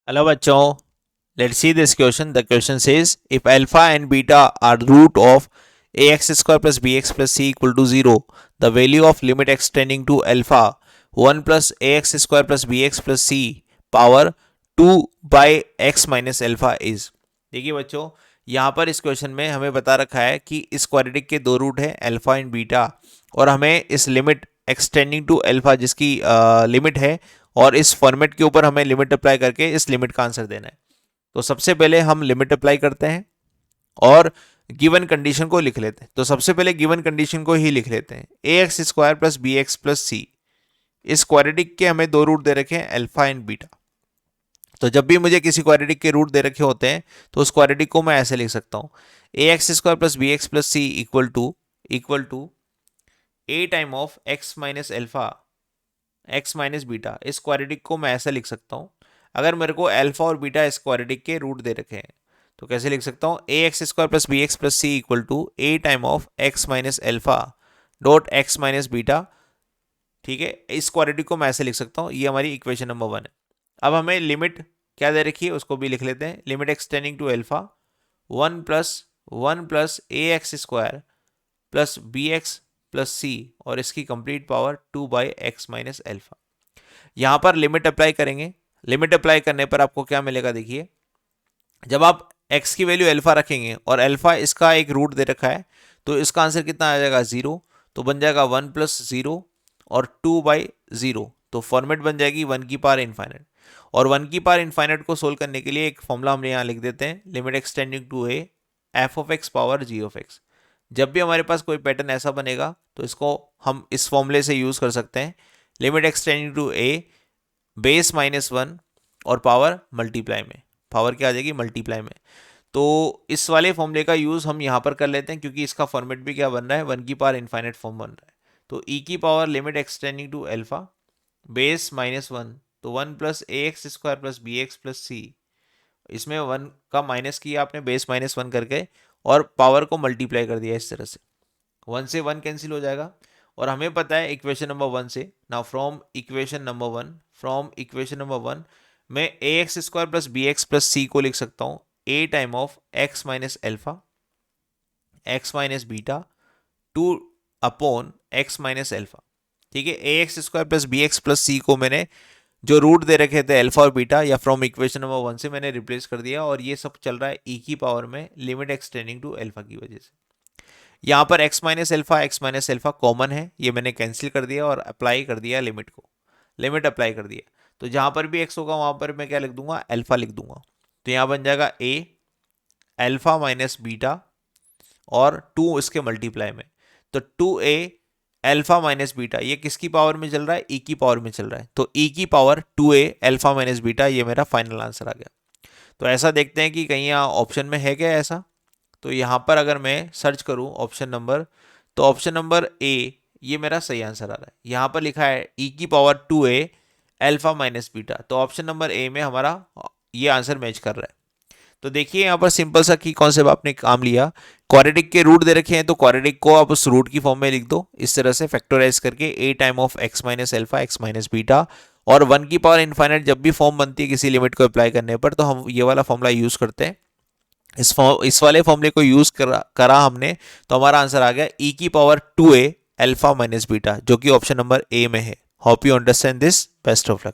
Hello bachcho, let's see this question. The question says if alpha and beta are root of ax square plus bx plus c equal to 0, the value of limit x tending to alpha 1 plus ax square plus bx plus c power 2 by x minus alpha is। देखिए बच्चों, यहाँ पर इस question में हमें बता रखा है कि इस क्वाड्रेटिक के दो रूट हैं अल्फा एंड बीटा, और हमें इस लिमिट एक्सटेंडिंग टू अल्फा जिसकी लिमिट है, और इस फॉर्मेट के ऊपर हमें लिमिट अप्लाई करके इस लिमिट का आंसर देना है। तो सबसे पहले हम लिमिट अप्लाई करते हैं और गिवन कंडीशन को लिख लेते हैं। तो सबसे पहले गिवन कंडीशन को ही लिख लेते हैं, A x square plus B x plus C. इस क्वाड्रेटिक के हमें दो रूट दे रखे हैं अल्फा एंड बीटा। तो जब भी मुझे किसी क्वाड्रेटिक के रूट दे रखे होते हैं तो उस क्वाड्रेटिक को मैं ऐसे लिख सकता हूँ, ए x square plus B x plus C equal to A time of x minus alpha x minus beta. इस क्वाड्रेटिक को मैं ऐसा लिख सकता हूँ, अगर मेरे को अल्फा और बीटा इस क्वाड्रेटिक के रूट दे रखे हैं तो कैसे लिख सकता हूँ, ए x square plus B x plus C equal to A time of x minus alpha dot x minus beta. ठीक है, इस क्वाड्रेटिक को मैं ऐसे लिख सकता हूँ। ये हमारी इक्वेशन नंबर 1 है। अब हमें लिमिट क्या दे रखी है उसको भी लिख लेते हैं, limit extending to alpha 1 plus a x square plus B x plus c और इसकी complete power 2 by x minus alpha. यहाँ पर लिमिट अप्लाई करेंगे। लिमिट अप्लाई करने पर आपको क्या मिलेगा, देखिए जब आप x की वैल्यू अल्फा रखेंगे और अल्फा इसका एक रूट दे रखा है तो इसका आंसर कितना आ जाएगा 0। तो बन जाएगा 1 प्लस 0 और 2 बाई 0। तो फॉर्मेट बन जाएगी 1 की पावर इनफाइनाइट। और 1 की पावर इनफाइनाइट को सोल्व करने के लिए एक फॉर्मूला हमने यहाँ लिख देते हैं, limit extending to a f of x power g of x. जब भी हमारे पास कोई पैटर्न ऐसा बनेगा तो इसको हम इस फॉर्मूले से यूज़ कर सकते हैं, limit extending to a base -1 और पावर मल्टीप्लाई में, पावर क्या आ जाएगी मल्टीप्लाई में। तो इस वाले फॉर्मूले का यूज़ हम यहाँ पर कर लेते हैं क्योंकि इसका फॉर्मेट भी क्या बन रहा है, 1 की पावर इनफाइनाइट फॉर्म बन रहा है। तो ई की power limit extending to alpha base -1, तो 1 plus a x square plus B x plus c, इसमें 1 का माइनस किया आपने बेस -1 करके और पावर को मल्टीप्लाई कर दिया इस तरह से, 1 से 1 कैंसिल हो जाएगा। और हमें पता है इक्वेशन नंबर 1 से, नाउ फ्रॉम इक्वेशन नंबर 1 मैं a x square plus B x plus c को लिख सकता हूँ a time of x minus alpha x minus beta 2 upon x minus alpha. ठीक है, a x square plus B x plus c को मैंने जो रूट दे रखे थे अल्फा और बीटा या फ्रॉम इक्वेशन नंबर 1 से मैंने रिप्लेस कर दिया, और ये सब चल रहा है ई की पावर में लिमिट एक्सटेंडिंग टू अल्फा की वजह से। यहाँ पर एक्स माइनस अल्फा कॉमन है, ये मैंने कैंसिल कर दिया और अप्लाई कर दिया लिमिट को, लिमिट अप्लाई कर दिया। तो जहाँ पर भी एक्स होगा वहाँ पर मैं क्या लिख दूंगा, अल्फा लिख दूंगा। तो यहाँ बन जाएगा ए अल्फा माइनस बीटा और 2 इसके मल्टीप्लाई में, तो 2a अल्फा माइनस बीटा, ये किसकी पावर में चल रहा है, ई की पावर में चल रहा है। तो ई की power 2a alpha minus beta, ये मेरा फाइनल आंसर आ गया। तो ऐसा देखते हैं कि कहीं यहाँ ऑप्शन में है क्या ऐसा। तो यहाँ पर अगर मैं सर्च करूँ ऑप्शन नंबर, तो ऑप्शन नंबर ए ये मेरा सही आंसर आ रहा है। यहाँ पर लिखा है ई की power 2a alpha minus beta, तो ऑप्शन नंबर ए में हमारा ये आंसर मैच कर रहा है। तो देखिए यहाँ पर सिंपल सा की कॉन्सेप्ट आपने काम लिया, क्वाड्रेटिक के रूट दे रखे हैं तो क्वाड्रेटिक को आप उस रूट की फॉर्म में लिख दो इस तरह से फैक्टराइज करके ए time of x minus alpha x minus beta, और 1 की पावर इनफाइनाइट जब भी फॉर्म बनती है किसी लिमिट को अप्लाई करने पर तो हम ये वाला फॉर्मूला यूज़ करते हैं। इस वाले फॉर्मूले को यूज़ करा हमने, तो हमारा आंसर आ गया ई की power 2a alpha minus beta, जो कि ऑप्शन नंबर ए में है। Hope you understand this, best of luck.